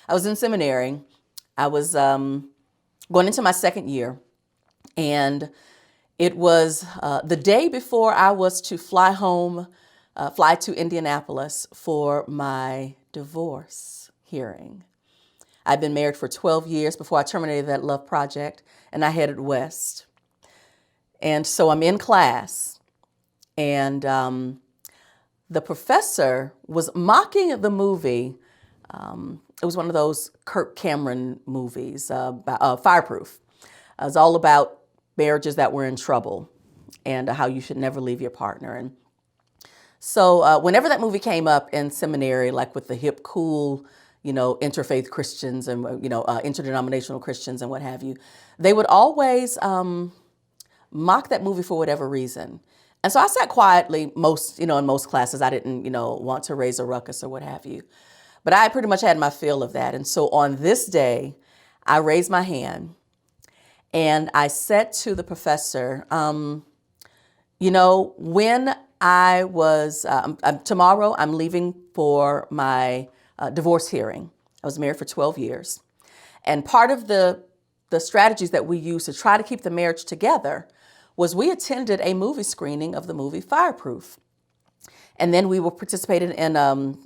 I was in seminary. I was going into my second year, and it was the day before I was to fly home, fly to Indianapolis for my divorce hearing. I'd been married for 12 years before I terminated that love project, and I headed west. And so I'm in class, and the professor was mocking the movie. It was one of those Kirk Cameron movies, Fireproof. It was all about marriages that were in trouble and how you should never leave your partner. And so whenever that movie came up in seminary, like with the hip, cool, interfaith Christians and, interdenominational Christians and what have you, they would always mock that movie for whatever reason. And so I sat quietly in most classes. I didn't, want to raise a ruckus or what have you. But I pretty much had my fill of that. And so on this day, I raised my hand and I said to the professor, when I was, tomorrow I'm leaving for my divorce hearing. I was married for 12 years. And part of the strategies that we used to try to keep the marriage together was we attended a movie screening of the movie Fireproof. And then we were participating in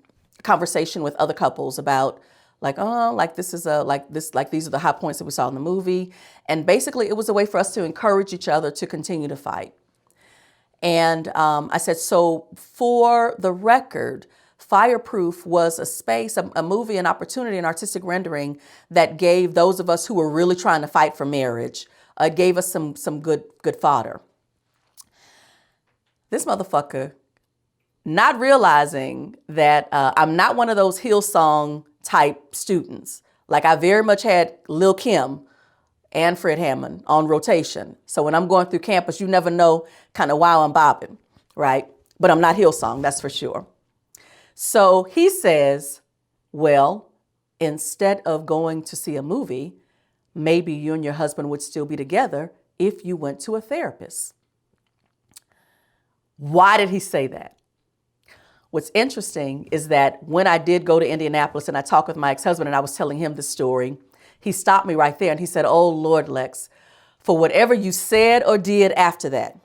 conversation with other couples about these are the high points that we saw in the movie. And basically it was a way for us to encourage each other to continue to fight. And I said, so for the record, Fireproof was a space, a movie, an opportunity, an artistic rendering that gave those of us who were really trying to fight for marriage, gave us some good fodder. This motherfucker, not realizing that I'm not one of those Hillsong type students. Like I very much had Lil' Kim and Fred Hammond on rotation. So when I'm going through campus, you never know kind of why I'm bopping, right? But I'm not Hillsong, that's for sure. So he says, well, instead of going to see a movie, maybe you and your husband would still be together if you went to a therapist. Why did he say that? What's interesting is that when I did go to Indianapolis and I talked with my ex-husband and I was telling him the story, he stopped me right there and he said, oh, Lord, Lex, for whatever you said or did after that,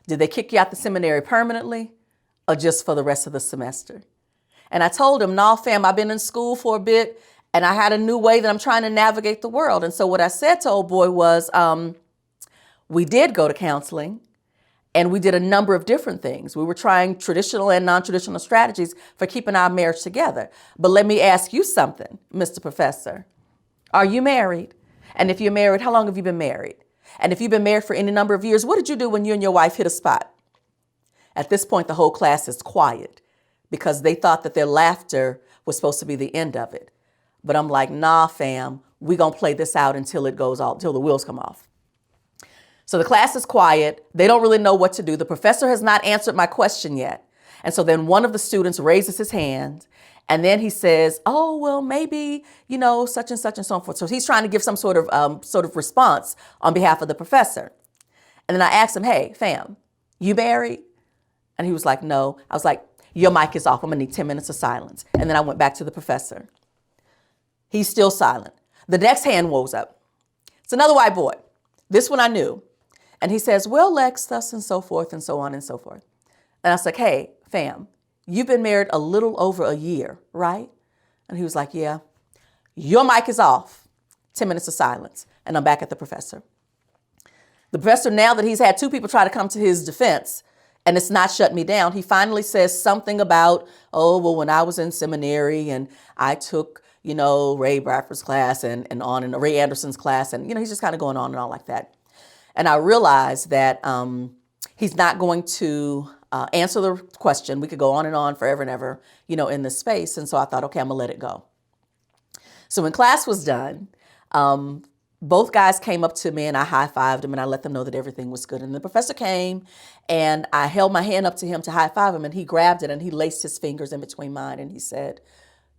did they kick you out the seminary permanently or just for the rest of the semester? And I told him, nah, fam, I've been in school for a bit and I had a new way that I'm trying to navigate the world. And so what I said to old boy was, we did go to counseling. And we did a number of different things. We were trying traditional and non-traditional strategies for keeping our marriage together. But let me ask you something, Mr. Professor. Are you married? And if you're married, how long have you been married? And if you've been married for any number of years, what did you do when you and your wife hit a spot? At this point, the whole class is quiet because they thought that their laughter was supposed to be the end of it. But I'm like, nah, fam, we're going to play this out until it goes all, until the wheels come off. So the class is quiet. They don't really know what to do. The professor has not answered my question yet. And so then one of the students raises his hand and then he says, oh, well, maybe, such and such and so forth. So he's trying to give some sort of response on behalf of the professor. And then I asked him, hey, fam, you married? And he was like, no. I was like, your mic is off. I'm going to need 10 minutes of silence. And then I went back to the professor. He's still silent. The next hand rose up. It's another white boy. This one I knew. And he says, well, Lex, thus and so forth and so on and so forth. And I was like, hey, fam, you've been married a little over a year, right? And he was like, yeah. Your mic is off. 10 minutes of silence. And I'm back at the professor. The professor, now that he's had two people try to come to his defense, and it's not shut me down, he finally says something about, oh, well, when I was in seminary and I took, Ray Bradford's class and Ray Anderson's class. And, he's just kind of going on and on like that. And I realized that he's not going to answer the question. We could go on and on forever and ever, in this space. And so I thought, okay, I'm going to let it go. So when class was done, both guys came up to me and I high-fived them and I let them know that everything was good. And the professor came and I held my hand up to him to high-five him and he grabbed it and he laced his fingers in between mine and he said,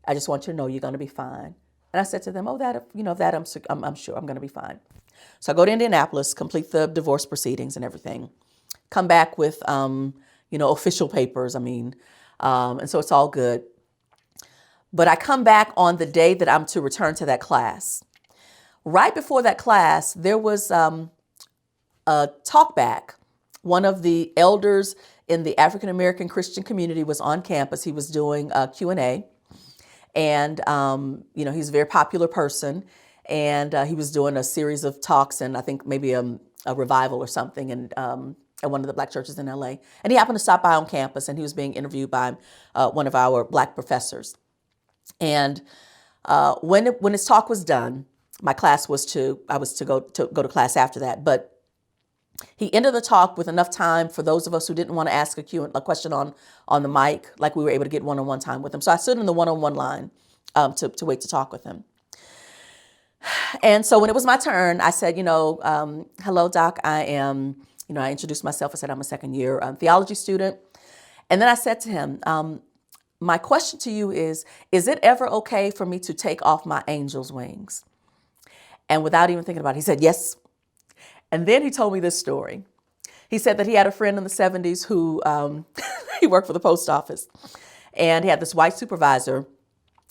I just want you to know you're going to be fine. And I said to them, oh, I'm sure I'm going to be fine. So I go to Indianapolis, complete the divorce proceedings and everything, come back with, official papers. And so it's all good. But I come back on the day that I'm to return to that class. Right before that class, there was a talk back. One of the elders in the African American Christian community was on campus. He was doing a Q&A. And, he's a very popular person. And he was doing a series of talks, and I think maybe a revival or something, and at one of the black churches in LA. And he happened to stop by on campus, and he was being interviewed by one of our black professors. And when his talk was done, my class I was to go to class after that. But he ended the talk with enough time for those of us who didn't want to ask a question on the mic, like we were able to get one-on-one time with him. So I stood in the one-on-one line to wait to talk with him. And so when it was my turn, I said, hello, Doc. I introduced myself. I said, I'm a second-year theology student. And then I said to him, my question to you is it ever okay for me to take off my angel's wings? And without even thinking about it, he said, yes. And then he told me this story. He said that he had a friend in the 70s who he worked for the post office. And he had this white supervisor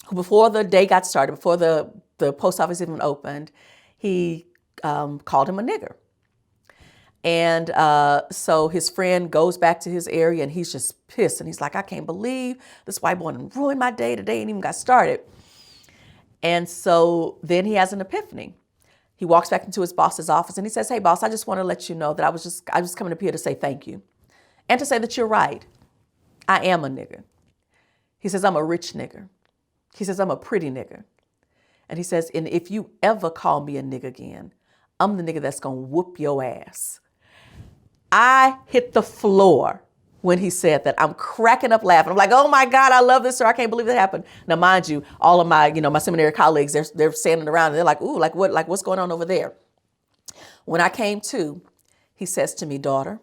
who, before the day got started, before the post office even opened, he called him a nigger. And so his friend goes back to his area and he's just pissed. And he's like, I can't believe this white boy done ruined my day. The day ain't even got started. And so then he has an epiphany. He walks back into his boss's office and he says, hey, boss, I just want to let you know that I was coming up here to say thank you and to say that you're right. I am a nigger. He says, I'm a rich nigger. He says, I'm a pretty nigger. And he says, and if you ever call me a nigger again, I'm the nigger that's going to whoop your ass. I hit the floor when he said that. I'm cracking up laughing. I'm like, oh my God, I love this, sir. I can't believe that happened. Now, mind you, all of my, my seminary colleagues, they're standing around and they're like, ooh, what's going on over there? When I came to, he says to me, daughter,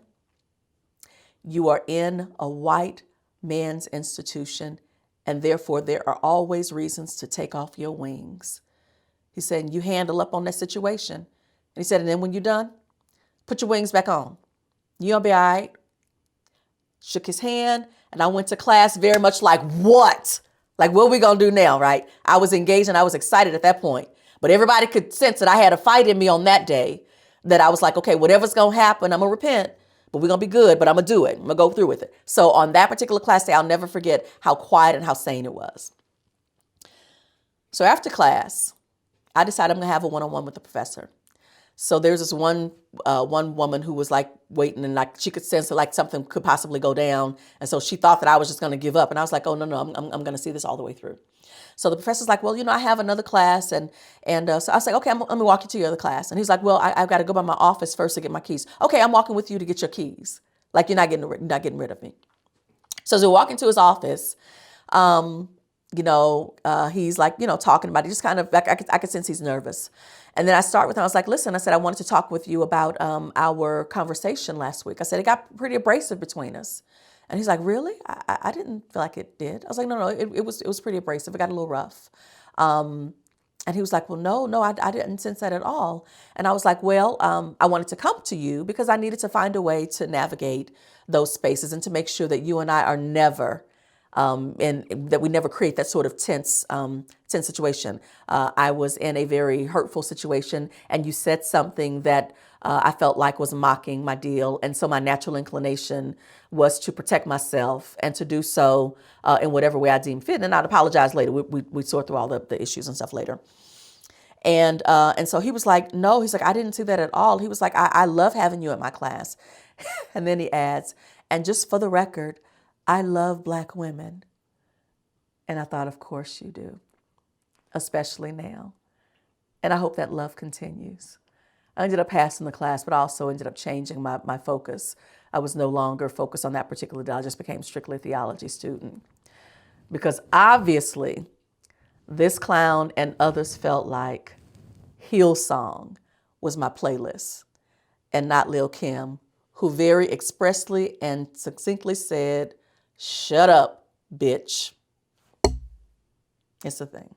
you are in a white man's institution, and therefore there are always reasons to take off your wings. He said, you handle up on that situation. And he said, and then when you're done, put your wings back on. You'll be all right. Shook his hand, and I went to class very much like, what? Like, what are we going to do now, right? I was engaged and I was excited at that point. But everybody could sense that I had a fight in me on that day, that I was like, okay, whatever's going to happen, I'm going to repent, but we're going to be good, but I'm going to do it. I'm going to go through with it. So on that particular class day, I'll never forget how quiet and how sane it was. So after class, I decided I'm going to have a one-on-one with the professor. So there's this one woman who was like waiting, and like she could sense that like something could possibly go down. And so she thought that I was just going to give up. And I was like, oh, no, I'm going to see this all the way through. So the professor's like, well, I have another class. And so I was like, okay, let me walk you to your other class. And he's like, well, I've got to go by my office first to get my keys. Okay, I'm walking with you to get your keys. Like, you're not getting rid of me. So as we walk into his office, he's like, talking about it. Just kind of, I could sense he's nervous. And then I start with him. I was like, listen, I said, I wanted to talk with you about our conversation last week. I said, it got pretty abrasive between us. And he's like, really? I didn't feel like it did. I was like, no, it was pretty abrasive. It got a little rough. And he was like, well, no, I didn't sense that at all. And I was like, well, I wanted to come to you because I needed to find a way to navigate those spaces and to make sure that you and I are never and that we never create that sort of tense situation. I was in a very hurtful situation, and you said something that I felt like was mocking my deal. And so my natural inclination was to protect myself and to do so in whatever way I deemed fit. And I'd apologize later. We sort through all the issues and stuff later. And so he was like, no, he's like, I didn't see that at all. He was like, I love having you at my class. And then he adds, and just for the record, I love Black women. And I thought, of course you do, especially now. And I hope that love continues. I ended up passing the class, but I also ended up changing my focus. I was no longer focused on that particular day. I just became strictly a theology student. Because obviously, this clown and others felt like Hillsong was my playlist and not Lil' Kim, who very expressly and succinctly said, shut up, bitch. It's a thing.